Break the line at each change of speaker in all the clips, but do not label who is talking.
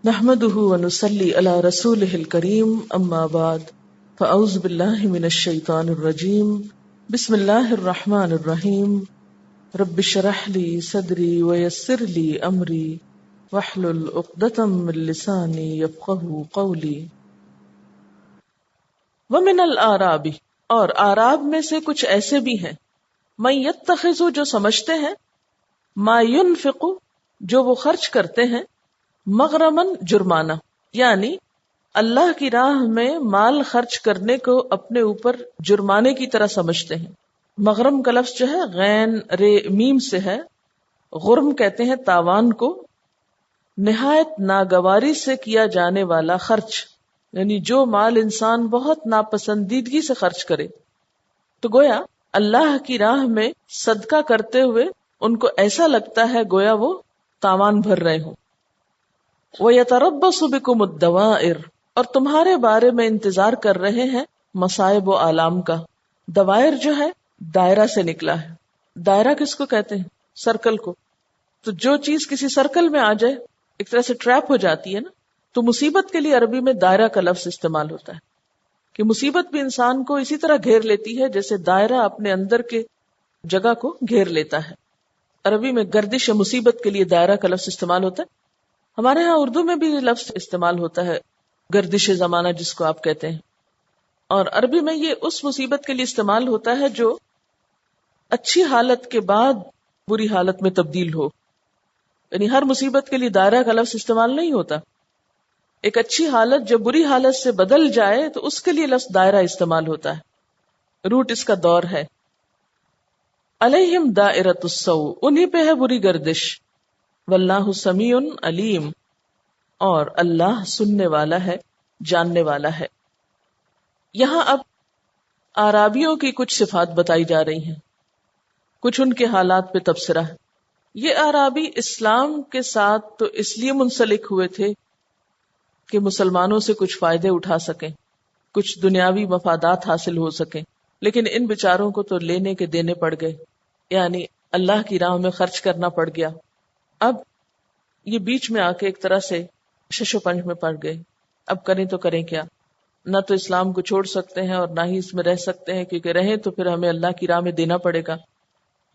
نحمده ونصلي على رسوله الكريم اما بعد فاعوذ بالله من الشيطان الرجيم بسم الله الرحمن الرحيم رب اشرح لي صدري ويسر لي امري واحلل عقدة من لساني يفقهوا قولي ومن الاعراب، اور اعراب میں سے کچھ ایسے بھی ہیں، من یتخذ، جو سمجھتے ہیں، ما ينفق، جو وہ خرچ کرتے ہیں، مغرمن، جرمانہ، یعنی اللہ کی راہ میں مال خرچ کرنے کو اپنے اوپر جرمانے کی طرح سمجھتے ہیں۔ مغرم کا لفظ جو ہے غین رے میم سے ہے، غرم کہتے ہیں تاوان کو، نہایت ناگواری سے کیا جانے والا خرچ، یعنی جو مال انسان بہت ناپسندیدگی سے خرچ کرے، تو گویا اللہ کی راہ میں صدقہ کرتے ہوئے ان کو ایسا لگتا ہے گویا وہ تاوان بھر رہے ہوں۔ وَيَتَرَبَّصُ بِكُمُ الدَّوَائِرُ، اور تمہارے بارے میں انتظار کر رہے ہیں مصائب و آلام کا۔ دوائر جو ہے دائرہ سے نکلا ہے۔ دائرہ کس کو کہتے ہیں؟ سرکل کو۔ تو جو چیز کسی سرکل میں آ جائے، ایک طرح سے ٹریپ ہو جاتی ہے نا، تو مصیبت کے لیے عربی میں دائرہ کا لفظ استعمال ہوتا ہے کہ مصیبت بھی انسان کو اسی طرح گھیر لیتی ہے جیسے دائرہ اپنے اندر کے جگہ کو گھیر لیتا ہے۔ عربی میں گردش مصیبت کے لیے دائرہ کا لفظ استعمال ہوتا ہے۔ ہمارے ہاں اردو میں بھی یہ لفظ استعمال ہوتا ہے، گردش زمانہ جس کو آپ کہتے ہیں، اور عربی میں یہ اس مصیبت کے لیے استعمال ہوتا ہے جو اچھی حالت کے بعد بری حالت میں تبدیل ہو، یعنی ہر مصیبت کے لیے دائرہ کا لفظ استعمال نہیں ہوتا۔ ایک اچھی حالت جب بری حالت سے بدل جائے تو اس کے لیے لفظ دائرہ استعمال ہوتا ہے، روٹ اس کا دور ہے۔ علیہم دائرۃ السوء، انہی پہ ہے بری گردش، واللہ سمیع علیم، اور اللہ سننے والا ہے، جاننے والا ہے۔ یہاں اب اعرابیوں کی کچھ صفات بتائی جا رہی ہیں، کچھ ان کے حالات پہ تبصرہ ہے۔ یہ اعرابی اسلام کے ساتھ تو اس لیے منسلک ہوئے تھے کہ مسلمانوں سے کچھ فائدے اٹھا سکیں، کچھ دنیاوی مفادات حاصل ہو سکیں، لیکن ان بیچاروں کو تو لینے کے دینے پڑ گئے، یعنی اللہ کی راہ میں خرچ کرنا پڑ گیا۔ اب یہ بیچ میں آ کے ایک طرح سے شش و پنج میں پڑ گئے، اب کریں تو کریں کیا؟ نہ تو اسلام کو چھوڑ سکتے ہیں اور نہ ہی اس میں رہ سکتے ہیں، کیونکہ رہیں تو پھر ہمیں اللہ کی راہ میں دینا پڑے گا۔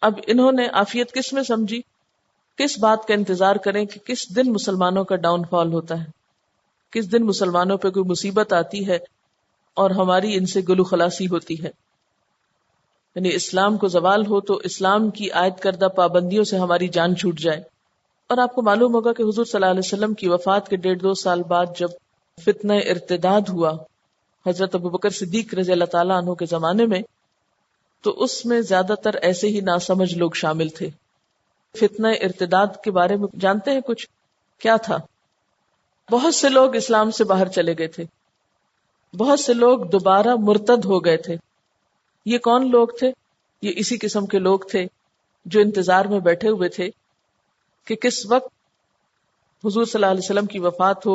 اب انہوں نے عافیت کس میں سمجھی؟ کس بات کا انتظار کریں کہ کس دن مسلمانوں کا ڈاؤن فال ہوتا ہے، کس دن مسلمانوں پہ کوئی مصیبت آتی ہے اور ہماری ان سے گلو خلاصی ہوتی ہے، یعنی اسلام کو زوال ہو تو اسلام کی عائد کردہ پابندیوں سے ہماری جان چھوٹ جائے۔ اور آپ کو معلوم ہوگا کہ حضور صلی اللہ علیہ وسلم کی وفات کے 1.5-2 سال بعد جب فتنہ ارتداد ہوا حضرت ابوبکر صدیق رضی اللہ تعالیٰ عنہ کے زمانے میں، تو اس میں زیادہ تر ایسے ہی ناسمجھ لوگ شامل تھے۔ فتنہ ارتداد کے بارے میں جانتے ہیں کچھ؟ کیا تھا؟ بہت سے لوگ اسلام سے باہر چلے گئے تھے، بہت سے لوگ دوبارہ مرتد ہو گئے تھے۔ یہ کون لوگ تھے؟ یہ اسی قسم کے لوگ تھے جو انتظار میں بیٹھے ہوئے تھے کہ کس وقت حضور صلی اللہ علیہ وسلم کی وفات ہو،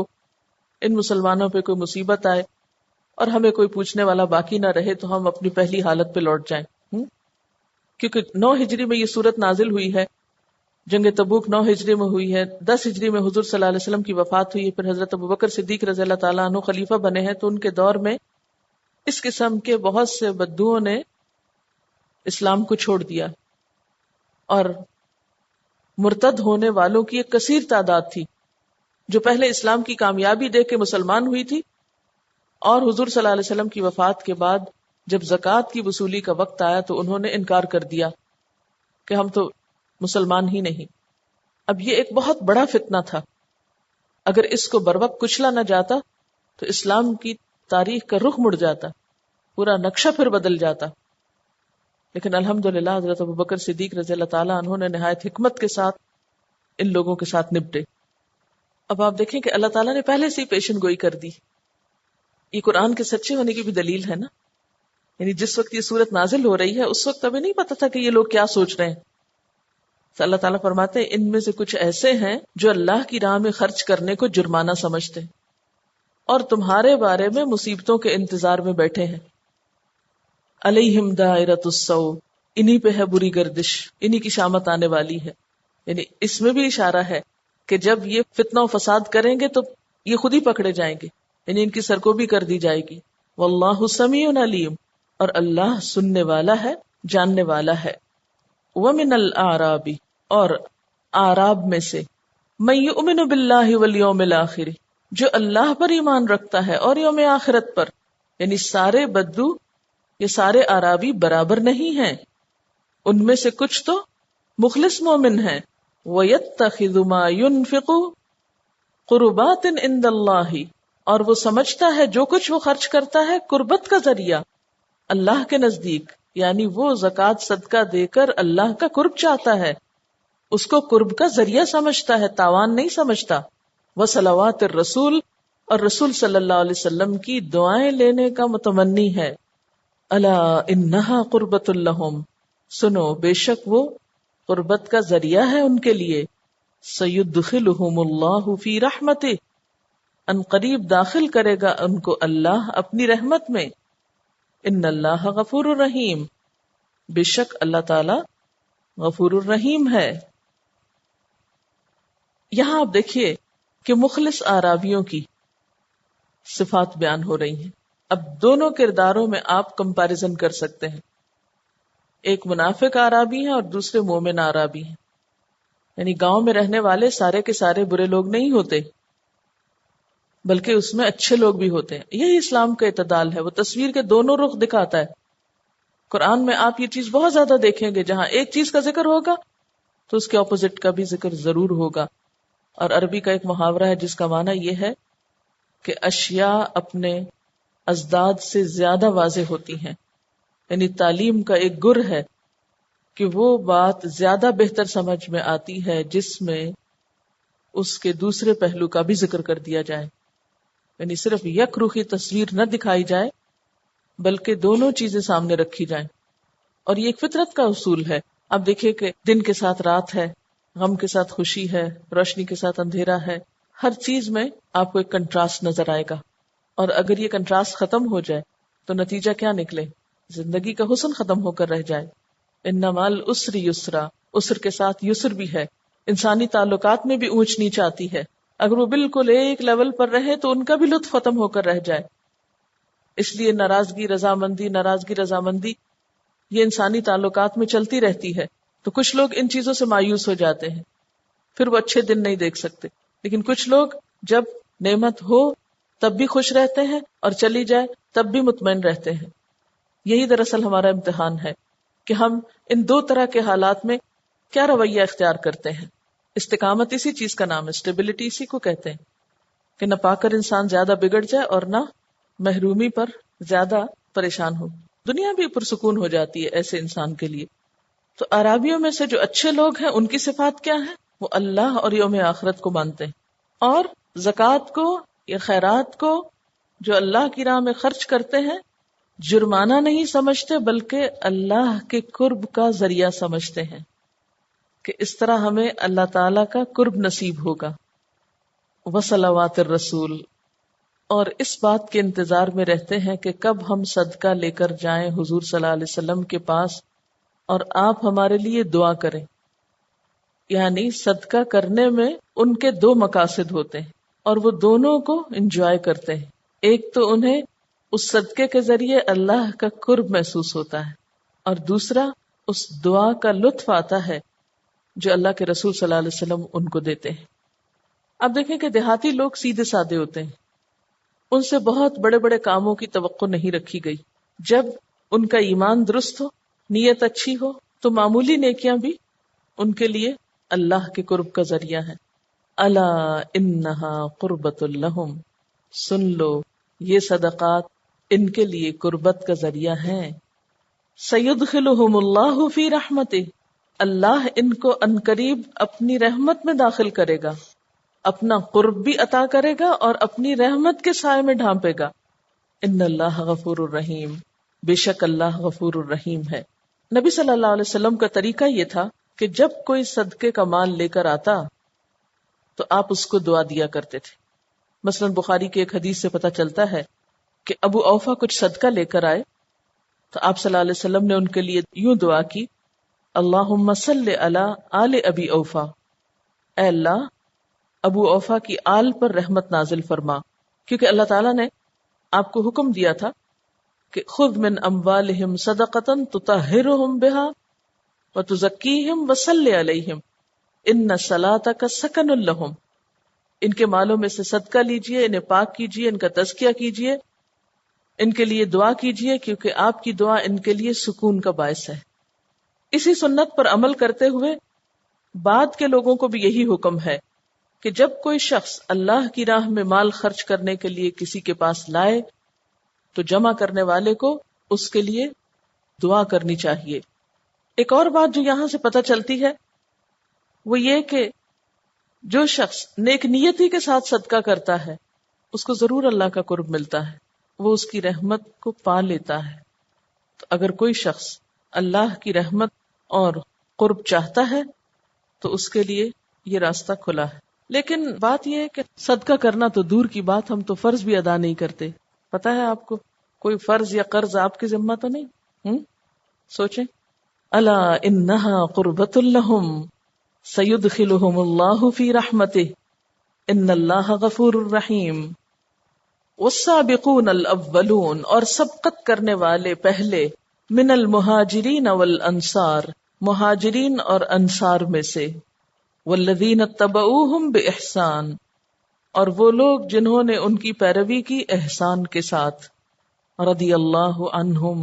ان مسلمانوں پہ کوئی مصیبت آئے اور ہمیں کوئی پوچھنے والا باقی نہ رہے تو ہم اپنی پہلی حالت پہ لوٹ جائیں۔ کیونکہ 9 ہجری میں یہ صورت نازل ہوئی ہے، جنگ تبوک 9 ہجری میں ہوئی ہے، 10 ہجری میں حضور صلی اللہ علیہ وسلم کی وفات ہوئی ہے، پھر حضرت ابوبکر صدیق رضی اللہ تعالیٰ عنہ خلیفہ بنے ہیں، تو ان کے دور میں اس قسم کے بہت سے بدوؤں نے اسلام کو چھوڑ دیا، اور مرتد ہونے والوں کی ایک کثیر تعداد تھی جو پہلے اسلام کی کامیابی دیکھ کے مسلمان ہوئی تھی، اور حضور صلی اللہ علیہ وسلم کی وفات کے بعد جب زکوٰۃ کی وصولی کا وقت آیا تو انہوں نے انکار کر دیا کہ ہم تو مسلمان ہی نہیں۔ اب یہ ایک بہت بڑا فتنہ تھا، اگر اس کو بروقت کچلا نہ جاتا تو اسلام کی تاریخ کا رخ مڑ جاتا، پورا نقشہ پھر بدل جاتا۔ لیکن الحمدللہ حضرت ابوبکر صدیق رضی اللہ تعالیٰ عنہ نے نہایت حکمت کے ساتھ ان لوگوں کے ساتھ نپٹے۔ اب آپ دیکھیں کہ اللہ تعالیٰ نے پہلے سے ہی پیشن گوئی کر دی، یہ قرآن کے سچے ہونے کی بھی دلیل ہے نا، یعنی جس وقت یہ صورت نازل ہو رہی ہے اس وقت ابھی نہیں پتا تھا کہ یہ لوگ کیا سوچ رہے ہیں۔ تو اللہ تعالیٰ فرماتے ہیں ان میں سے کچھ ایسے ہیں جو اللہ کی راہ میں خرچ کرنے کو جرمانہ سمجھتے ہیں اور تمہارے بارے میں مصیبتوں کے انتظار میں بیٹھے ہیں۔ علیہم دائرۃ السوء، انہی پہ ہے بری گردش، انہی کی شامت آنے والی ہے۔ یعنی اس میں بھی اشارہ ہے کہ جب یہ فتنہ و فساد کریں گے تو یہ خود ہی پکڑے جائیں گے، یعنی ان کی سرکوبی کر دی جائے گی. واللہ سمیع علیم، اور اللہ سننے والا ہے، جاننے والا ہے. ومن الاعراب، اور اعراب میں سے، من یؤمن باللہ والیوم الآخر، جو اللہ پر ایمان رکھتا ہے اور یوم آخرت پر. یعنی سارے بدو، یہ سارے اعرابی برابر نہیں ہیں، ان میں سے کچھ تو مخلص مومن ہیں. وَيَتَّخِذُ مَا يُنْفِقُ قُرُبَاتٍ عِنْدَ اللَّهِ، اور وہ سمجھتا ہے جو کچھ وہ خرچ کرتا ہے قربت کا ذریعہ اللہ کے نزدیک، یعنی وہ زکوٰۃ صدقہ دے کر اللہ کا قرب چاہتا ہے، اس کو قرب کا ذریعہ سمجھتا ہے، تاوان نہیں سمجھتا. وصلوات الرسول، اور رسول صلی اللہ علیہ وسلم کی دعائیں لینے کا متمنی ہے. الا انہا قربۃ لہم، سنو بے شک وہ قربت کا ذریعہ ہے ان کے لیے. سیدخلہم اللہ فی رحمتہ، ان قریب داخل کرے گا ان کو اللہ اپنی رحمت میں. ان اللہ غفور الرحیم، بے شک اللہ تعالی غفور الرحیم ہے. یہاں آپ دیکھیے کہ مخلص اعرابیوں کی صفات بیان ہو رہی ہیں. اب دونوں کرداروں میں آپ کمپیریزن کر سکتے ہیں. ایک منافق اعرابی ہیں اور دوسرے مومن اعرابی ہیں. یعنی گاؤں میں رہنے والے سارے کے سارے برے لوگ نہیں ہوتے، بلکہ اس میں اچھے لوگ بھی ہوتے ہیں. یہی اسلام کا اعتدال ہے، وہ تصویر کے دونوں رخ دکھاتا ہے. قرآن میں آپ یہ چیز بہت زیادہ دیکھیں گے، جہاں ایک چیز کا ذکر ہوگا تو اس کے اپوزٹ کا بھی ذکر ضرور ہوگا. اور عربی کا ایک محاورہ ہے جس کا معنی یہ ہے کہ اشیاء اپنے ازداد سے زیادہ واضح ہوتی ہیں. یعنی تعلیم کا ایک گر ہے کہ وہ بات زیادہ بہتر سمجھ میں آتی ہے جس میں اس کے دوسرے پہلو کا بھی ذکر کر دیا جائے. یعنی صرف یک رخی تصویر نہ دکھائی جائے بلکہ دونوں چیزیں سامنے رکھی جائیں. اور یہ ایک فطرت کا اصول ہے. اب دیکھیں کہ دن کے ساتھ رات ہے، غم کے ساتھ خوشی ہے، روشنی کے ساتھ اندھیرا ہے. ہر چیز میں آپ کو ایک کنٹراسٹ نظر آئے گا. اور اگر یہ کنٹراسٹ ختم ہو جائے تو نتیجہ کیا نکلے؟ زندگی کا حسن ختم ہو کر رہ جائے. ان مال العسر یسرا، عسر کے ساتھ یسر بھی ہے. انسانی تعلقات میں بھی اونچ نیچ آتی ہے، اگر وہ بالکل ایک لیول پر رہے تو ان کا بھی لطف ختم ہو کر رہ جائے. اس لیے ناراضگی رضامندی یہ انسانی تعلقات میں چلتی رہتی ہے. تو کچھ لوگ ان چیزوں سے مایوس ہو جاتے ہیں، پھر وہ اچھے دن نہیں دیکھ سکتے. لیکن کچھ لوگ جب نعمت ہو تب بھی خوش رہتے ہیں اور چلی جائے تب بھی مطمئن رہتے ہیں. یہی دراصل ہمارا امتحان ہے کہ ہم ان دو طرح کے حالات میں کیا رویہ اختیار کرتے ہیں. استقامت اسی چیز کا نام ہے، اسٹیبلٹی اسی کو کہتے ہیں کہ نہ پا کر انسان زیادہ بگڑ جائے اور نہ محرومی پر زیادہ پریشان ہو. دنیا بھی پرسکون ہو جاتی ہے ایسے انسان کے لیے. تو اعرابیوں میں سے جو اچھے لوگ ہیں ان کی صفات کیا ہیں؟ وہ اللہ اور یوم آخرت کو مانتے ہیں، اور زکوٰۃ کو یا خیرات کو جو اللہ کی راہ میں خرچ کرتے ہیں جرمانہ نہیں سمجھتے بلکہ اللہ کے قرب کا ذریعہ سمجھتے ہیں کہ اس طرح ہمیں اللہ تعالی کا قرب نصیب ہوگا. وصلوات الرسول، اور اس بات کے انتظار میں رہتے ہیں کہ کب ہم صدقہ لے کر جائیں حضور صلی اللہ علیہ وسلم کے پاس اور آپ ہمارے لیے دعا کریں. یعنی صدقہ کرنے میں ان کے دو مقاصد ہوتے ہیں اور وہ دونوں کو انجوائے کرتے ہیں. ایک تو انہیں اس صدقے کے ذریعے اللہ کا قرب محسوس ہوتا ہے، اور دوسرا اس دعا کا لطف آتا ہے جو اللہ کے رسول صلی اللہ علیہ وسلم ان کو دیتے ہیں. اب دیکھیں کہ دیہاتی لوگ سیدھے سادے ہوتے ہیں، ان سے بہت بڑے بڑے کاموں کی توقع نہیں رکھی گئی. جب ان کا ایمان درست ہو، نیت اچھی ہو، تو معمولی نیکیاں بھی ان کے لیے اللہ کے قرب کا ذریعہ ہے. الا انہا قربۃ لہم، سن لو یہ صدقات ان کے لیے قربت کا ذریعہ ہیں. سیدخلہم اللہ فی رحمتہ، اللہ ان کو عنقریب اپنی رحمت میں داخل کرے گا، اپنا قرب بھی عطا کرے گا اور اپنی رحمت کے سائے میں ڈھانپے گا. ان اللہ غفور الرحیم، بے شک اللہ غفور الرحیم ہے. نبی صلی اللہ علیہ وسلم کا طریقہ یہ تھا کہ جب کوئی صدقے کا مال لے کر آتا تو آپ اس کو دعا دیا کرتے تھے. مثلا بخاری کی ایک حدیث سے پتہ چلتا ہے کہ ابو اوفا کچھ صدقہ لے کر آئے تو آپ صلی اللہ علیہ وسلم نے ان کے لیے یوں دعا کی، اللہم صلی علی آل ابی اوفا، اے اللہ ابو اوفا کی آل پر رحمت نازل فرما، کیونکہ اللہ تعالیٰ نے آپ کو حکم دیا تھا کہ خذ من اموالہم صدقۃ تطہرہم بہا وتزکیہم وصلی علیہم ان صلاتک سکن لہم، ان کے مالوں میں سے صدقہ لیجئے، انہیں پاک کیجئے، ان کا تزکیہ کیجئے، ان کے لیے دعا کیجئے، کیونکہ آپ کی دعا ان کے لیے سکون کا باعث ہے۔ اسی سنت پر عمل کرتے ہوئے بعد کے لوگوں کو بھی یہی حکم ہے کہ جب کوئی شخص اللہ کی راہ میں مال خرچ کرنے کے لیے کسی کے پاس لائے تو جمع کرنے والے کو اس کے لیے دعا کرنی چاہیے۔ ایک اور بات جو یہاں سے پتہ چلتی ہے وہ یہ کہ جو شخص نیک نیتی کے ساتھ صدقہ کرتا ہے اس کو ضرور اللہ کا قرب ملتا ہے، وہ اس کی رحمت کو پا لیتا ہے۔ تو اگر کوئی شخص اللہ کی رحمت اور قرب چاہتا ہے تو اس کے لیے یہ راستہ کھلا ہے۔ لیکن بات یہ ہے کہ صدقہ کرنا تو دور کی بات، ہم تو فرض بھی ادا نہیں کرتے۔ پتہ ہے آپ کو کوئی فرض یا قرض آپ کی ذمہ تو نہیں؟ سوچیں، الا انہا قربۃ لہم سیدخلہم اللہ فی رحمتہ ان اللہ غفور الرحیم۔ والسابقون الاولون، اور سبقت کرنے والے پہلے، من المہاجرین والانصار، مہاجرین اور انصار میں سے، والذین اتبعوہم باحسان، اور وہ لوگ جنہوں نے ان کی پیروی کی احسان کے ساتھ، رضی اللہ عنہم،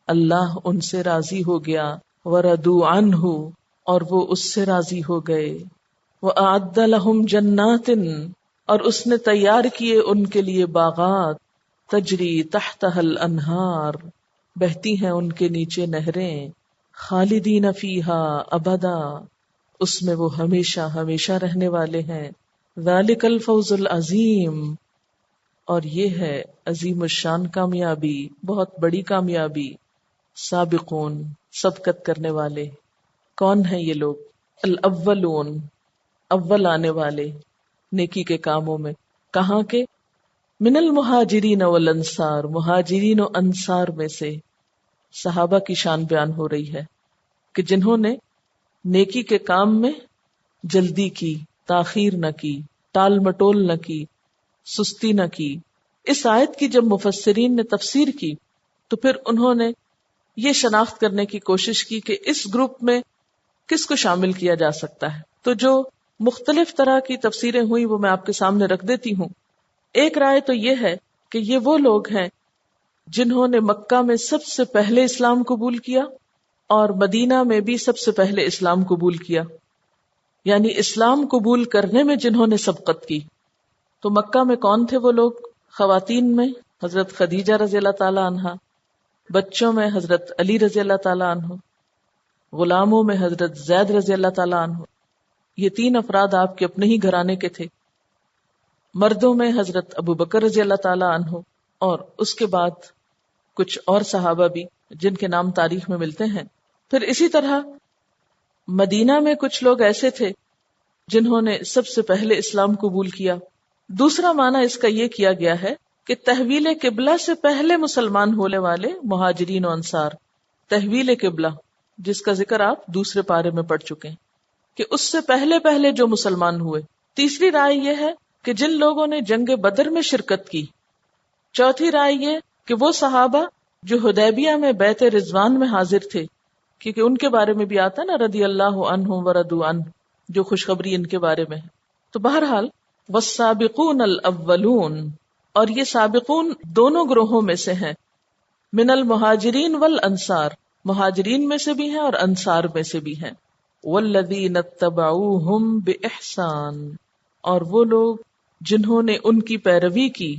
اللہ ان سے راضی ہو گیا، ورضوا عنہ، اور وہ اس سے راضی ہو گئے، وأعد لہم جنات، اور اس نے تیار کیے ان کے لیے باغات، تجری تحتها الانہار، بہتی ہیں ان کے نیچے نہریں، خالدین فیہا ابدا، اس میں وہ ہمیشہ ہمیشہ رہنے والے ہیں، ذالک الفوز العظیم، اور یہ ہے عظیم الشان کامیابی، بہت بڑی کامیابی۔ سابقون، سبقت کرنے والے، کون ہیں یہ لوگ؟ الاولون، اول آنے والے نیکی کے کاموں میں، کہاں کے؟ من المہاجرین والانصار، مہاجرین و انصار میں سے۔ صحابہ کی شان بیان ہو رہی ہے کہ جنہوں نے نیکی کے کام میں جلدی کی، تاخیر نہ کی، ٹال مٹول نہ کی، سستی نہ کی۔ اس آیت کی جب مفسرین نے تفسیر کی تو پھر انہوں نے یہ شناخت کرنے کی کوشش کی کہ اس گروپ میں کس کو شامل کیا جا سکتا ہے۔ تو جو مختلف طرح کی تفسیریں ہوئی وہ میں آپ کے سامنے رکھ دیتی ہوں۔ ایک رائے تو یہ ہے کہ یہ وہ لوگ ہیں جنہوں نے مکہ میں سب سے پہلے اسلام قبول کیا اور مدینہ میں بھی سب سے پہلے اسلام قبول کیا، یعنی اسلام قبول کرنے میں جنہوں نے سبقت کی۔ تو مکہ میں کون تھے وہ لوگ؟ خواتین میں حضرت خدیجہ رضی اللہ تعالی عنہا، بچوں میں حضرت علی رضی اللہ تعالی عنہ، غلاموں میں حضرت زید رضی اللہ تعالی عنہ۔ یہ تین افراد آپ کے اپنے ہی گھرانے کے تھے۔ مردوں میں حضرت ابو بکر رضی اللہ تعالی عنہ، اور اس کے بعد کچھ اور صحابہ بھی جن کے نام تاریخ میں ملتے ہیں۔ پھر اسی طرح مدینہ میں کچھ لوگ ایسے تھے جنہوں نے سب سے پہلے اسلام قبول کیا۔ دوسرا معنی اس کا یہ کیا گیا ہے کہ تحویل قبلہ سے پہلے مسلمان ہونے والے مہاجرین و انصار، تحویل قبلہ جس کا ذکر آپ دوسرے پارے میں پڑھ چکے ہیں کہ اس سے پہلے پہلے جو مسلمان ہوئے۔ تیسری رائے یہ ہے کہ جن لوگوں نے جنگ بدر میں شرکت کی۔ چوتھی رائے یہ کہ وہ صحابہ جو حدیبیہ میں بیعت رضوان میں حاضر تھے، کیونکہ ان کے بارے میں بھی آتا ہے نا، رضی اللہ عنہم ورضوا عنہ، جو خوشخبری ان کے بارے میں ہے۔ تو بہرحال والسابقون الاولون، اور یہ سابقون دونوں گروہوں میں سے ہیں، من المہاجرین والانصار، مہاجرین میں سے بھی ہیں اور انصار میں سے بھی ہیں، والذین اتبعوہم باحسان، اور وہ لوگ جنہوں نے ان کی پیروی کی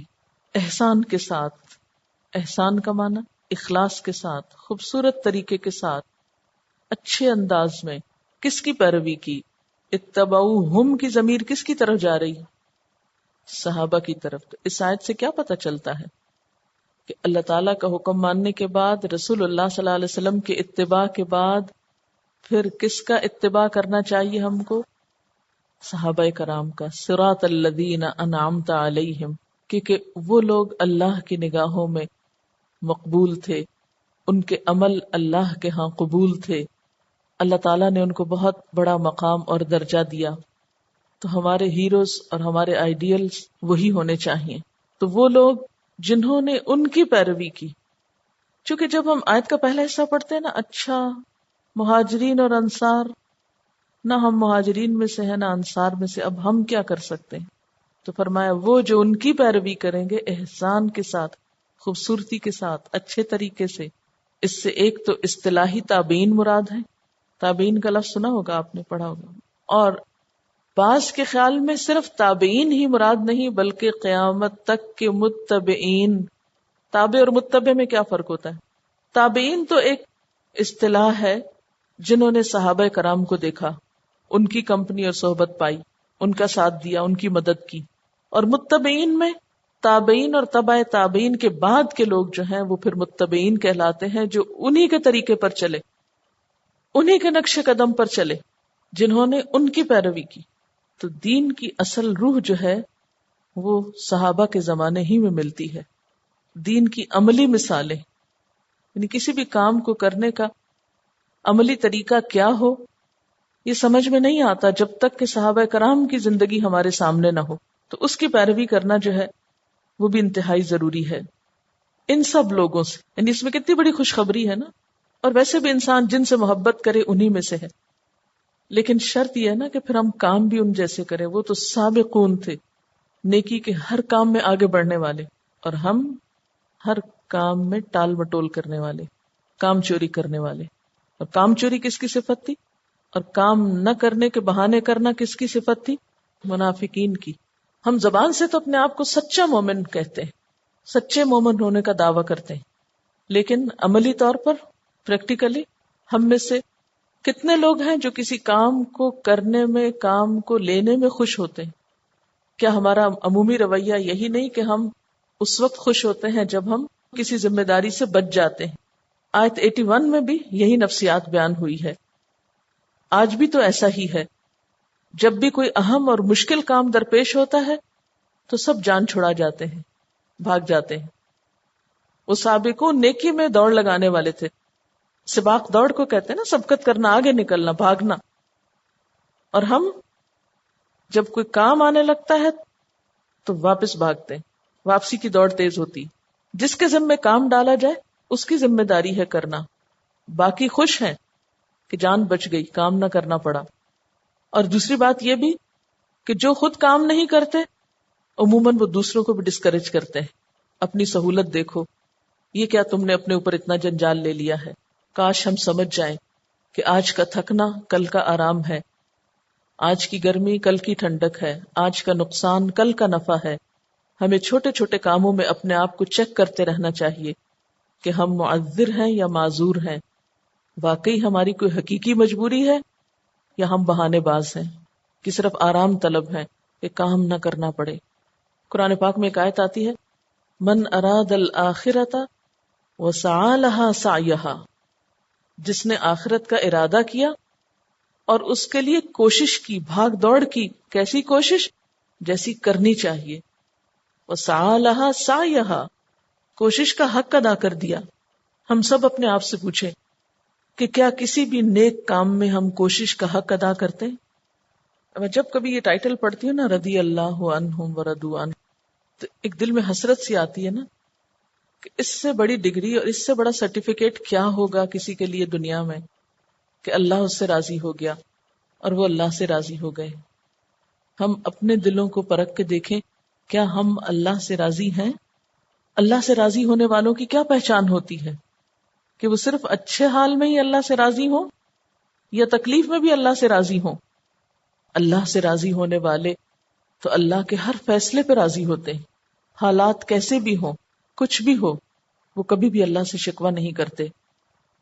احسان کے ساتھ۔ احسان کا معنی اخلاص کے ساتھ، خوبصورت طریقے کے ساتھ، اچھے انداز میں۔ کس کی پیروی کی؟ اتبعوہم کی ضمیر کس کی طرف جا رہی؟ صحابہ کی طرف۔ تو اس آیت سے کیا پتہ چلتا ہے کہ اللہ تعالیٰ کا حکم ماننے کے بعد، رسول اللہ صلی اللہ علیہ وسلم کے اتباع کے بعد پھر کس کا اتباع کرنا چاہیے ہم کو؟ صحابہ کرام کا، صراط الذین انعمت علیہم، کیونکہ وہ لوگ اللہ کی نگاہوں میں مقبول تھے، ان کے عمل اللہ کے ہاں قبول تھے، اللہ تعالیٰ نے ان کو بہت بڑا مقام اور درجہ دیا۔ تو ہمارے ہیروز اور ہمارے آئیڈیلز وہی ہونے چاہیے. تو وہ لوگ جنہوں نے ان کی پیروی کی. چونکہ جب ہم آیت کا پہلا حصہ پڑھتے ہیں نا، اچھا مہاجرین اور انصار، نہ ہم مہاجرین میں سے ہیں نہ انصار میں سے، اب ہم کیا کر سکتے ہیں؟ تو فرمایا وہ جو ان کی پیروی کریں گے احسان کے ساتھ، خوبصورتی کے ساتھ، اچھے طریقے سے. اس سے ایک تو اصطلاحی تابعین مراد ہے. تابعین کا لفظ سنا ہوگا آپ نے، پڑھا ہوگا. اور بعض کے خیال میں صرف تابعین ہی مراد نہیں بلکہ قیامت تک کے متبعین. تابع اور متبع میں کیا فرق ہوتا ہے؟ تابعین تو ایک اصطلاح ہے جنہوں نے صحابہ کرام کو دیکھا، ان کی کمپنی اور صحبت پائی، ان کا ساتھ دیا، ان کی مدد کی. اور متبعین میں تابعین اور تبع تابعین کے بعد کے لوگ جو ہیں وہ پھر متبعین کہلاتے ہیں، جو انہی کے طریقے پر چلے، انہی کے نقش قدم پر چلے، جنہوں نے ان کی پیروی کی. تو دین کی اصل روح جو ہے وہ صحابہ کے زمانے ہی میں ملتی ہے. دین کی عملی مثالیں، یعنی کسی بھی کام کو کرنے کا عملی طریقہ کیا ہو یہ سمجھ میں نہیں آتا جب تک کہ صحابہ کرام کی زندگی ہمارے سامنے نہ ہو. تو اس کی پیروی کرنا جو ہے وہ بھی انتہائی ضروری ہے ان سب لوگوں سے. یعنی اس میں کتنی بڑی خوشخبری ہے نا. اور ویسے بھی انسان جن سے محبت کرے انہی میں سے ہے، لیکن شرط یہ ہے نا کہ پھر ہم کام بھی ان جیسے کریں. وہ تو سابقون تھے، نیکی کے ہر کام میں آگے بڑھنے والے، اور ہم ہر کام میں ٹال مٹول کرنے والے، کام چوری کرنے والے. اور کام چوری کس کی صفت تھی؟ اور کام نہ کرنے کے بہانے کرنا کس کی صفت تھی؟ منافقین کی. ہم زبان سے تو اپنے آپ کو سچا مومن کہتے ہیں، سچے مومن ہونے کا دعویٰ کرتے ہیں، لیکن عملی طور پر پریکٹیکلی ہم میں سے کتنے لوگ ہیں جو کسی کام کو کرنے میں، کام کو لینے میں خوش ہوتے ہیں؟ کیا ہمارا عمومی رویہ یہی نہیں کہ ہم اس وقت خوش ہوتے ہیں جب ہم کسی ذمہ داری سے بچ جاتے ہیں؟ آیت 81 میں بھی یہی نفسیات بیان ہوئی ہے. آج بھی تو ایسا ہی ہے. جب بھی کوئی اہم اور مشکل کام درپیش ہوتا ہے تو سب جان چھڑا جاتے ہیں، بھاگ جاتے ہیں. وہ سابقون نیکی میں دوڑ لگانے والے تھے. سباق دوڑ کو کہتے ہیں نا، سبقت کرنا، آگے نکلنا، بھاگنا. اور ہم جب کوئی کام آنے لگتا ہے تو واپس بھاگتے ہیں، واپسی کی دوڑ تیز ہوتی. جس کے ذمہ کام ڈالا جائے اس کی ذمہ داری ہے کرنا، باقی خوش ہیں کہ جان بچ گئی، کام نہ کرنا پڑا. اور دوسری بات یہ بھی کہ جو خود کام نہیں کرتے عموماً وہ دوسروں کو بھی ڈسکریج کرتے ہیں. اپنی سہولت دیکھو، یہ کیا تم نے اپنے اوپر اتنا جنجال لے لیا ہے. کاش ہم سمجھ جائیں کہ آج کا تھکنا کل کا آرام ہے، آج کی گرمی کل کی ٹھنڈک ہے، آج کا نقصان کل کا نفع ہے. ہمیں چھوٹے چھوٹے کاموں میں اپنے آپ کو چیک کرتے رہنا چاہیے کہ ہم معذر ہیں یا معذور ہیں. واقعی ہماری کوئی حقیقی مجبوری ہے یا ہم بہانے باز ہیں کہ صرف آرام طلب ہیں کہ کام نہ کرنا پڑے. قرآن پاک میں ایک آیت آتی ہے، من اراد الآخرۃ وسعی لہا سعیہا، جس نے آخرت کا ارادہ کیا اور اس کے لیے کوشش کی، بھاگ دوڑ کی. کیسی کوشش؟ جیسی کرنی چاہیے. وسعی لہا سعیہا، کوشش کا حق ادا کر دیا. ہم سب اپنے آپ سے پوچھیں کہ کیا کسی بھی نیک کام میں ہم کوشش کا حق ادا کرتے ہیں؟ میں جب کبھی یہ ٹائٹل پڑھتی ہوں نا، رضی اللہ عنہم ورضوا عنہ، تو ایک دل میں حسرت سی آتی ہے نا کہ اس سے بڑی ڈگری اور اس سے بڑا سرٹیفکیٹ کیا ہوگا کسی کے لیے دنیا میں کہ اللہ اس سے راضی ہو گیا اور وہ اللہ سے راضی ہو گئے. ہم اپنے دلوں کو پرکھ کے دیکھیں، کیا ہم اللہ سے راضی ہیں؟ اللہ سے راضی ہونے والوں کی کیا پہچان ہوتی ہے؟ کہ وہ صرف اچھے حال میں ہی اللہ سے راضی ہوں یا تکلیف میں بھی اللہ سے راضی ہوں؟ اللہ سے راضی ہونے والے تو اللہ کے ہر فیصلے پہ راضی ہوتے ہیں. حالات کیسے بھی ہوں، کچھ بھی ہو، وہ کبھی بھی اللہ سے شکوہ نہیں کرتے.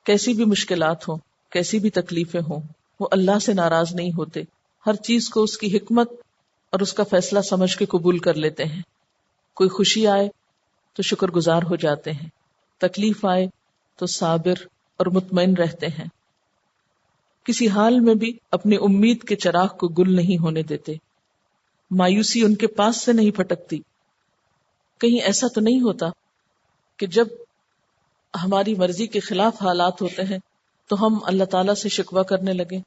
کیسی بھی مشکلات ہوں، کیسی بھی تکلیفیں ہوں، وہ اللہ سے ناراض نہیں ہوتے. ہر چیز کو اس کی حکمت اور اس کا فیصلہ سمجھ کے قبول کر لیتے ہیں. کوئی خوشی آئے تو شکر گزار ہو جاتے ہیں، تکلیف آئے تو صابر اور مطمئن رہتے ہیں. کسی حال میں بھی اپنی امید کے چراغ کو گل نہیں ہونے دیتے. مایوسی ان کے پاس سے نہیں پھٹکتی. کہیں ایسا تو نہیں ہوتا کہ جب ہماری مرضی کے خلاف حالات ہوتے ہیں تو ہم اللہ تعالیٰ سے شکوہ کرنے لگے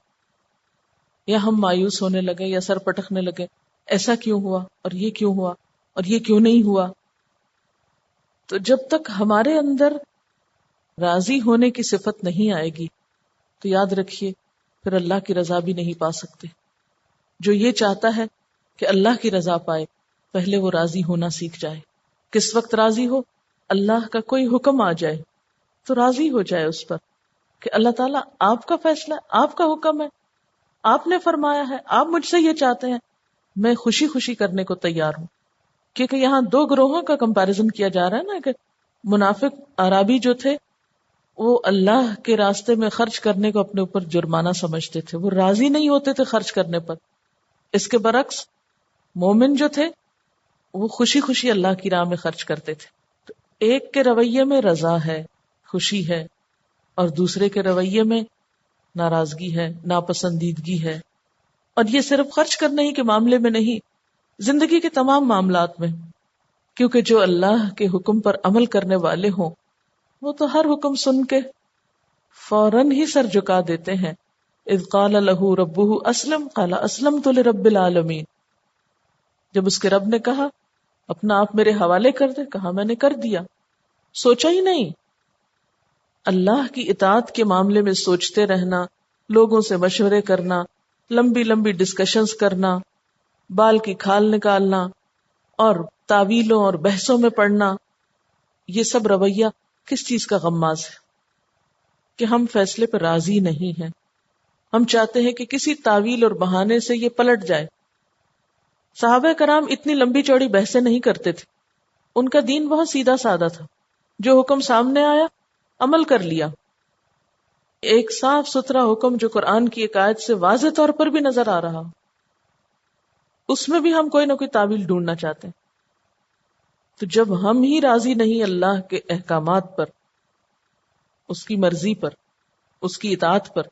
یا ہم مایوس ہونے لگے یا سر پٹکنے لگے، ایسا کیوں ہوا اور یہ کیوں ہوا اور یہ کیوں نہیں ہوا. تو جب تک ہمارے اندر راضی ہونے کی صفت نہیں آئے گی تو یاد رکھیے پھر اللہ کی رضا بھی نہیں پا سکتے. جو یہ چاہتا ہے کہ اللہ کی رضا پائے، پہلے وہ راضی ہونا سیکھ جائے. کس وقت راضی ہو؟ اللہ کا کوئی حکم آ جائے تو راضی ہو جائے اس پر کہ اللہ تعالیٰ آپ کا فیصلہ ہے، آپ کا حکم ہے، آپ نے فرمایا ہے، آپ مجھ سے یہ چاہتے ہیں، میں خوشی خوشی کرنے کو تیار ہوں. کیونکہ یہاں دو گروہوں کا کمپیرزن کیا جا رہا ہے نا، کہ منافق اعرابی جو تھے وہ اللہ کے راستے میں خرچ کرنے کو اپنے اوپر جرمانہ سمجھتے تھے، وہ راضی نہیں ہوتے تھے خرچ کرنے پر. اس کے برعکس مومن جو تھے وہ خوشی خوشی اللہ کی راہ میں خرچ کرتے تھے. تو ایک کے رویے میں رضا ہے، خوشی ہے، اور دوسرے کے رویے میں ناراضگی ہے، ناپسندیدگی ہے. اور یہ صرف خرچ کرنے ہی کے معاملے میں نہیں، زندگی کے تمام معاملات میں. کیونکہ جو اللہ کے حکم پر عمل کرنے والے ہوں وہ تو ہر حکم سن کے فوراً ہی سر جھکا دیتے ہیں. اذ قال له ربه اسلم قال اسلمت لرب العالمین. جب اس کے رب نے کہا اپنا آپ میرے حوالے کر دے، کہا میں نے کر دیا، سوچا ہی نہیں. اللہ کی اطاعت کے معاملے میں سوچتے رہنا، لوگوں سے مشورے کرنا، لمبی لمبی ڈسکشنز کرنا، بال کی کھال نکالنا اور تعویلوں اور بحثوں میں پڑنا، یہ سب رویہ کس چیز کا غماز ہے؟ کہ ہم فیصلے پر راضی نہیں ہیں. ہم چاہتے ہیں کہ کسی تعویل اور بہانے سے یہ پلٹ جائے. صحابہ کرام اتنی لمبی چوڑی بحثیں نہیں کرتے تھے، ان کا دین بہت سیدھا سادہ تھا. جو حکم سامنے آیا عمل کر لیا. ایک صاف ستھرا حکم جو قرآن کی ایک آیت سے واضح طور پر بھی نظر آ رہا، اس میں بھی ہم کوئی نہ کوئی تعویل ڈھونڈنا چاہتے ہیں. تو جب ہم ہی راضی نہیں اللہ کے احکامات پر، اس کی مرضی پر، اس کی اطاعت پر،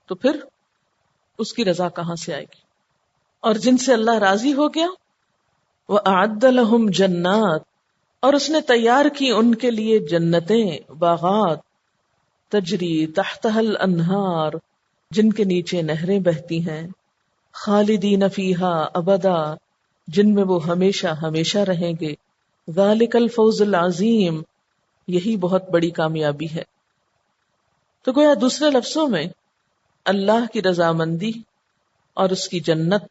تو پھر اس کی رضا کہاں سے آئے گی؟ اور جن سے اللہ راضی ہو گیا، وَأَعَدَّ لَهُمْ جَنَّاتٍ، اور اس نے تیار کی ان کے لیے جنتیں، باغات، تجری تحتها الانہار، جن کے نیچے نہریں بہتی ہیں، خالدین فیہا ابدا، جن میں وہ ہمیشہ ہمیشہ رہیں گے. ذالک الفوز العظیم، یہی بہت بڑی کامیابی ہے. تو گویا دوسرے لفظوں میں اللہ کی رضامندی اور اس کی جنت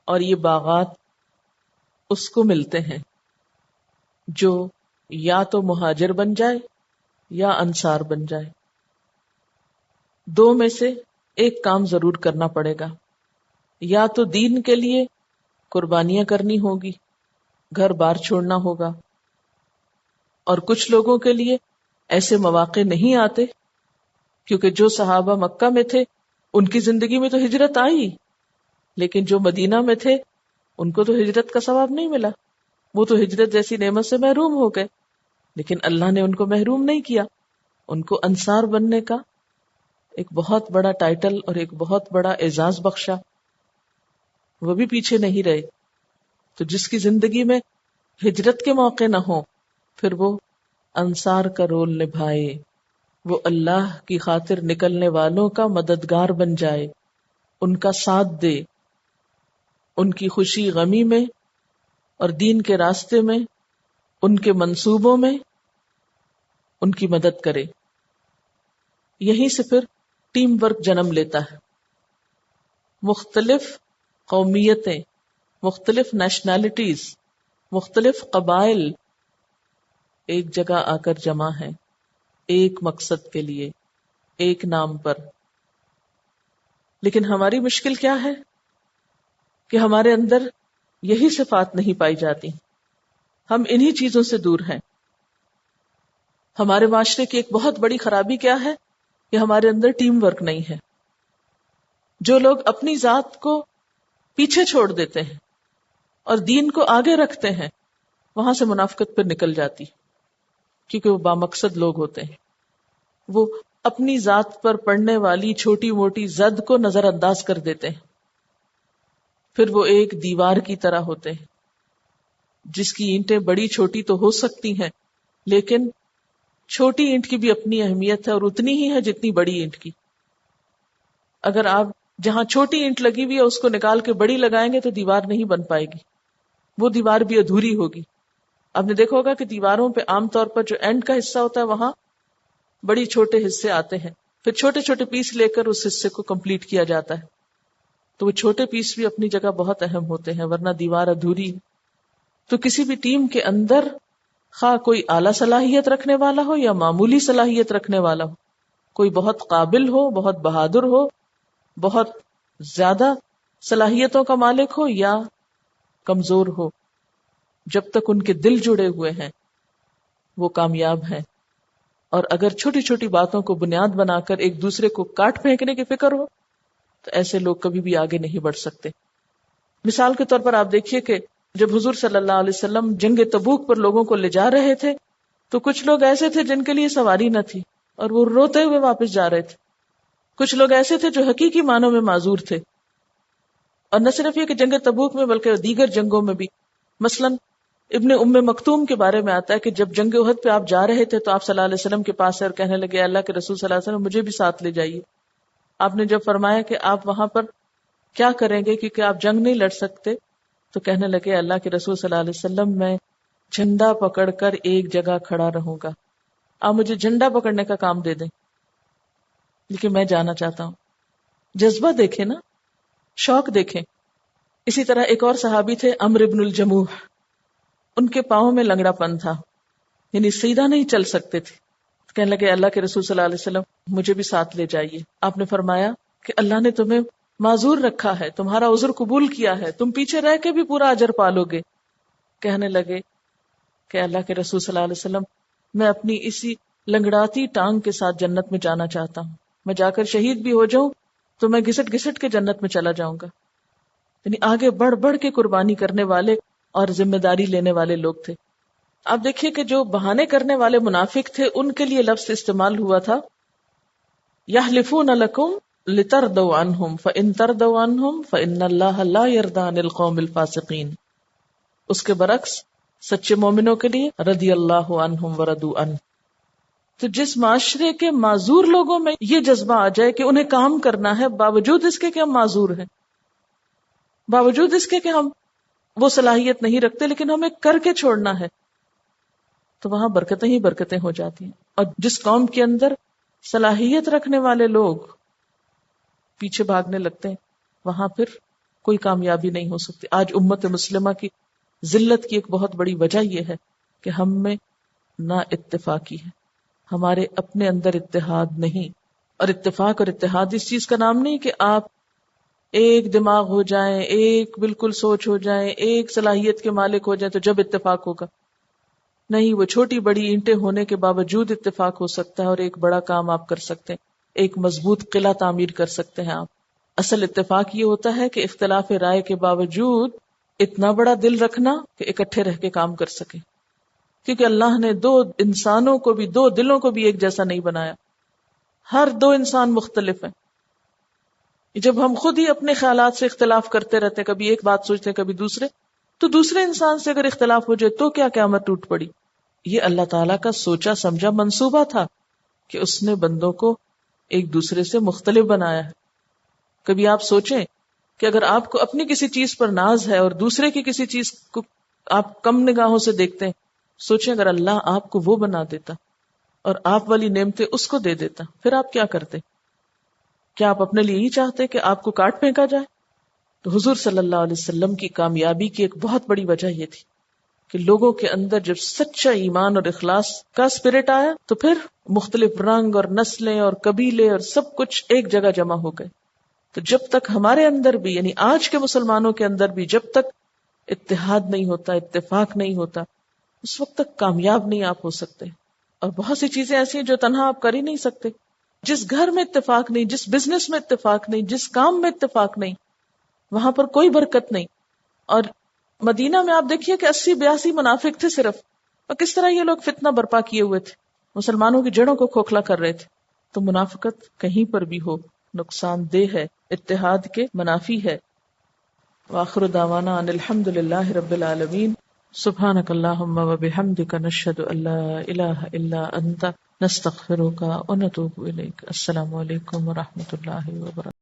اور یہ باغات اس کو ملتے ہیں جو یا تو مہاجر بن جائے یا انصار بن جائے. دو میں سے ایک کام ضرور کرنا پڑے گا. یا تو دین کے لیے قربانیاں کرنی ہوگی، گھر بار چھوڑنا ہوگا. اور کچھ لوگوں کے لیے ایسے مواقع نہیں آتے، کیونکہ جو صحابہ مکہ میں تھے ان کی زندگی میں تو ہجرت آئی، لیکن جو مدینہ میں تھے ان کو تو ہجرت کا ثواب نہیں ملا. وہ تو ہجرت جیسی نعمت سے محروم ہو گئے. لیکن اللہ نے ان کو محروم نہیں کیا، ان کو انصار بننے کا ایک بہت بڑا ٹائٹل اور ایک بہت بڑا اعزاز بخشا. وہ بھی پیچھے نہیں رہے. تو جس کی زندگی میں ہجرت کے موقع نہ ہو، پھر وہ انصار کا رول نبھائے، وہ اللہ کی خاطر نکلنے والوں کا مددگار بن جائے، ان کا ساتھ دے، ان کی خوشی غمی میں اور دین کے راستے میں، ان کے منصوبوں میں ان کی مدد کرے. یہیں سے پھر ٹیم ورک جنم لیتا ہے. مختلف قومیتیں، مختلف نیشنلٹیز، مختلف قبائل ایک جگہ آ کر جمع ہیں ایک مقصد کے لیے، ایک نام پر. لیکن ہماری مشکل کیا ہے کہ ہمارے اندر یہی صفات نہیں پائی جاتی. ہم انہی چیزوں سے دور ہیں. ہمارے معاشرے کی ایک بہت بڑی خرابی کیا ہے کہ ہمارے اندر ٹیم ورک نہیں ہے. جو لوگ اپنی ذات کو پیچھے چھوڑ دیتے ہیں اور دین کو آگے رکھتے ہیں، وہاں سے منافقت پر نکل جاتی، کیونکہ وہ بامقصد لوگ ہوتے ہیں. وہ اپنی ذات پر پڑنے والی چھوٹی موٹی زد کو نظر انداز کر دیتے ہیں. پھر وہ ایک دیوار کی طرح ہوتے ہیں جس کی اینٹیں بڑی چھوٹی تو ہو سکتی ہیں، لیکن چھوٹی اینٹ کی بھی اپنی اہمیت ہے اور اتنی ہی ہے جتنی بڑی اینٹ کی. اگر آپ جہاں چھوٹی اینٹ لگی ہوئی ہے اس کو نکال کے بڑی لگائیں گے تو دیوار نہیں بن پائے گی، وہ دیوار بھی ادھوری ہوگی. آپ نے دیکھا ہوگا کہ دیواروں پہ عام طور پر جو اینڈ کا حصہ ہوتا ہے وہاں بڑی چھوٹے حصے آتے ہیں، پھر چھوٹے چھوٹے پیس لے کر اس حصے کو کمپلیٹ کیا جاتا ہے. تو وہ چھوٹے پیس بھی اپنی جگہ بہت اہم ہوتے ہیں، ورنہ دیوار ادھوری. تو کسی بھی ٹیم کے اندر خواہ کوئی اعلیٰ صلاحیت رکھنے والا ہو یا معمولی صلاحیت رکھنے والا ہو، کوئی بہت قابل ہو، بہت بہادر ہو، بہت زیادہ صلاحیتوں کا مالک ہو یا کمزور ہو، جب تک ان کے دل جڑے ہوئے ہیں وہ کامیاب ہیں. اور اگر چھوٹی چھوٹی باتوں کو بنیاد بنا کر ایک دوسرے کو کاٹ پھینکنے کی فکر ہو تو ایسے لوگ کبھی بھی آگے نہیں بڑھ سکتے. مثال کے طور پر آپ دیکھیے کہ جب حضور صلی اللہ علیہ وسلم جنگ تبوک پر لوگوں کو لے جا رہے تھے تو کچھ لوگ ایسے تھے جن کے لیے سواری نہ تھی اور وہ روتے ہوئے واپس جا رہے تھے. کچھ لوگ ایسے تھے جو حقیقی معنوں میں معذور تھے. اور نہ صرف یہ کہ جنگ تبوک میں بلکہ دیگر جنگوں میں بھی، مثلا ابن ام مکتوم کے بارے میں آتا ہے کہ جب جنگ احد پہ آپ جا رہے تھے تو آپ صلی اللہ علیہ وسلم کے پاس اور کہنے لگے اللہ کے رسول صلی اللہ علیہ وسلم مجھے بھی ساتھ لے جائیے. آپ نے جب فرمایا کہ آپ وہاں پر کیا کریں گے کیونکہ آپ جنگ نہیں لڑ سکتے، تو کہنے لگے اللہ کے رسول صلی اللہ علیہ وسلم میں جھنڈا پکڑ کر ایک جگہ کھڑا رہوں گا، آپ مجھے جھنڈا پکڑنے کا کام دے دیں لیکن میں جانا چاہتا ہوں. جذبہ دیکھیں نا، شوق دیکھیں. اسی طرح ایک اور صحابی تھے عمرو بن الجموح، ان کے پاؤں میں لنگڑا پن تھا، یعنی سیدھا نہیں چل سکتے تھے. کہنے لگے اللہ کے رسول صلی اللہ علیہ وسلم مجھے بھی ساتھ لے جائیے. آپ نے فرمایا کہ اللہ نے تمہیں معذور رکھا ہے، تمہارا عذر قبول کیا ہے، تم پیچھے رہ کے بھی پورا اجر پالو گے. کہنے لگے کہ اللہ کے رسول صلی اللہ علیہ وسلم میں اپنی اسی لنگڑاتی ٹانگ کے ساتھ جنت میں جانا چاہتا ہوں، میں جا کر شہید بھی ہو جاؤں تو میں گھسٹ گھسٹ کے جنت میں چلا جاؤں گا. یعنی آگے بڑھ بڑھ کے قربانی کرنے والے اور ذمہ داری لینے والے لوگ تھے. آپ دیکھیے کہ جو بہانے کرنے والے منافق تھے ان کے لیے لفظ استعمال ہوا تھا یحلفون لکم لترضوا عنہم فإن ترضوا عنہم فإن اللہ لا یرضی عن القوم الفاسقین. اس کے برعکس سچے مومنوں کے لیے رضی اللہ عنہم ورضوا عنہ. تو جس معاشرے کے معذور لوگوں میں یہ جذبہ آ جائے کہ انہیں کام کرنا ہے باوجود اس کے کہ ہم معذور ہیں، باوجود اس کے کہ ہم وہ صلاحیت نہیں رکھتے لیکن ہمیں کر کے چھوڑنا ہے، تو وہاں برکتیں ہی برکتیں ہو جاتی ہیں. اور جس قوم کے اندر صلاحیت رکھنے والے لوگ پیچھے بھاگنے لگتے ہیں وہاں پھر کوئی کامیابی نہیں ہو سکتی. آج امت مسلمہ کی ذلت کی ایک بہت بڑی وجہ یہ ہے کہ ہم میں نا اتفاقی ہے، ہمارے اپنے اندر اتحاد نہیں. اور اتفاق اور اتحاد اس چیز کا نام نہیں کہ آپ ایک دماغ ہو جائیں، ایک بالکل سوچ ہو جائیں، ایک صلاحیت کے مالک ہو جائیں تو جب اتفاق ہوگا. نہیں، وہ چھوٹی بڑی اینٹیں ہونے کے باوجود اتفاق ہو سکتا ہے اور ایک بڑا کام آپ کر سکتے ہیں، ایک مضبوط قلعہ تعمیر کر سکتے ہیں آپ. اصل اتفاق یہ ہوتا ہے کہ اختلاف رائے کے باوجود اتنا بڑا دل رکھنا کہ اکٹھے رہ کے کام کر سکے. کیونکہ اللہ نے دو انسانوں کو بھی، دو دلوں کو بھی ایک جیسا نہیں بنایا، ہر دو انسان مختلف ہیں. جب ہم خود ہی اپنے خیالات سے اختلاف کرتے رہتے ہیں، کبھی ایک بات سوچتے ہیں کبھی دوسرے، تو دوسرے انسان سے اگر اختلاف ہو جائے تو کیا قیامت ٹوٹ پڑی. یہ اللہ تعالیٰ کا سوچا سمجھا منصوبہ تھا کہ اس نے بندوں کو ایک دوسرے سے مختلف بنایا ہے. کبھی آپ سوچیں کہ اگر آپ کو اپنی کسی چیز پر ناز ہے اور دوسرے کی کسی چیز کو آپ کم نگاہوں سے دیکھتے ہیں، سوچیں اگر اللہ آپ کو وہ بنا دیتا اور آپ والی نعمتیں اس کو دے دیتا، پھر آپ کیا کرتے؟ کیا آپ اپنے لیے ہی چاہتے کہ آپ کو کاٹ پھینکا جائے؟ تو حضور صلی اللہ علیہ وسلم کی کامیابی کی ایک بہت بڑی وجہ یہ تھی کہ لوگوں کے اندر جب سچا ایمان اور اخلاص کا اسپرٹ آیا تو پھر مختلف رنگ اور نسلیں اور قبیلے اور سب کچھ ایک جگہ جمع ہو گئے. تو جب تک ہمارے اندر بھی، یعنی آج کے مسلمانوں کے اندر بھی جب تک اتحاد نہیں ہوتا، اتفاق نہیں ہوتا، اس وقت تک کامیاب نہیں آپ ہو سکتے. اور بہت سی چیزیں ایسی ہیں جو تنہا آپ کر ہی نہیں سکتے. جس گھر میں اتفاق نہیں، جس بزنس میں اتفاق نہیں، جس کام میں اتفاق نہیں، وہاں پر کوئی برکت نہیں. اور مدینہ میں آپ دیکھیے کہ 80-82 منافق تھے صرف، اور کس طرح یہ لوگ فتنہ برپا کیے ہوئے تھے، مسلمانوں کی جڑوں کو کھوکھلا کر رہے تھے. تو منافقت کہیں پر بھی ہو نقصان دہ ہے، اتحاد کے منافی ہے. وآخر دعوانا ان الحمد للہ رب العالمین. سبحانک اللہم وبحمدک نشہد ان لا الہ الا انت نستغفرک ونتوب الیک. السلام علیکم ورحمۃ اللہ وبرکاتہ.